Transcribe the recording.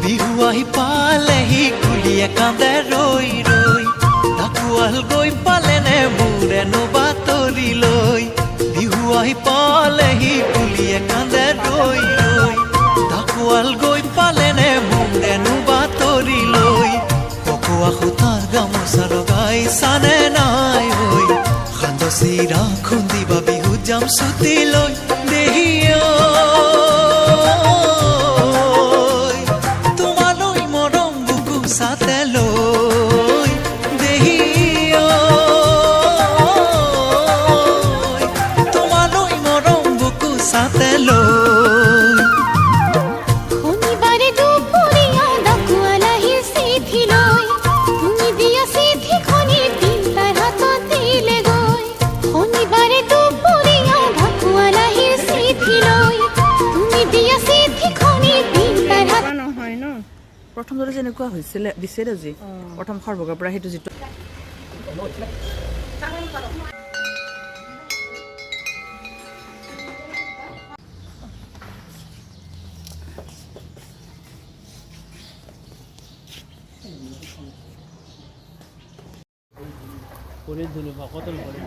বিহু আহি পালেহি কুলিয়ে কান্দে ৰৈ ৰৈ ঢাকুৱাল গৈ পালেনে মোৰেনো বাতৰি লৈ বিহু আহি পালেহি কুলিয়ে কান্দে ৰৈ ৰৈ ঢাকুৱাল গৈ পালেনে মোৰেনো বাতৰি লৈ ককোৱা সূতাৰ গামোচা লগাই চানে নাই ঐ সান্দ চিৰা খুন্দিবা বিহু যাম ছুটি লৈ দেহিয়া সাতেলৈ দেহিয়া তোমালৈ মৰম বুকু সাতেলৈ শনিবাৰে দুপৰীয়া ঢাকুৱাল আহিল চিঠি লৈ তুমি দিয়া চিঠিখনি তিনিটাৰ হাতত দিলেগৈ শনিবাৰে দুপৰীয়া ঢাকুৱাল আহিল চিঠি লৈ তুমি দিয়া চিঠিখনি তিনিটাৰ হাতত নহয় ন প্ৰথম দৰে যেনেকুৱা হৈছিলে দিছে আজি প্ৰথম সৰ্বগৰ পৰা সেইটো যিটো কৰে দিল বা কত কৰে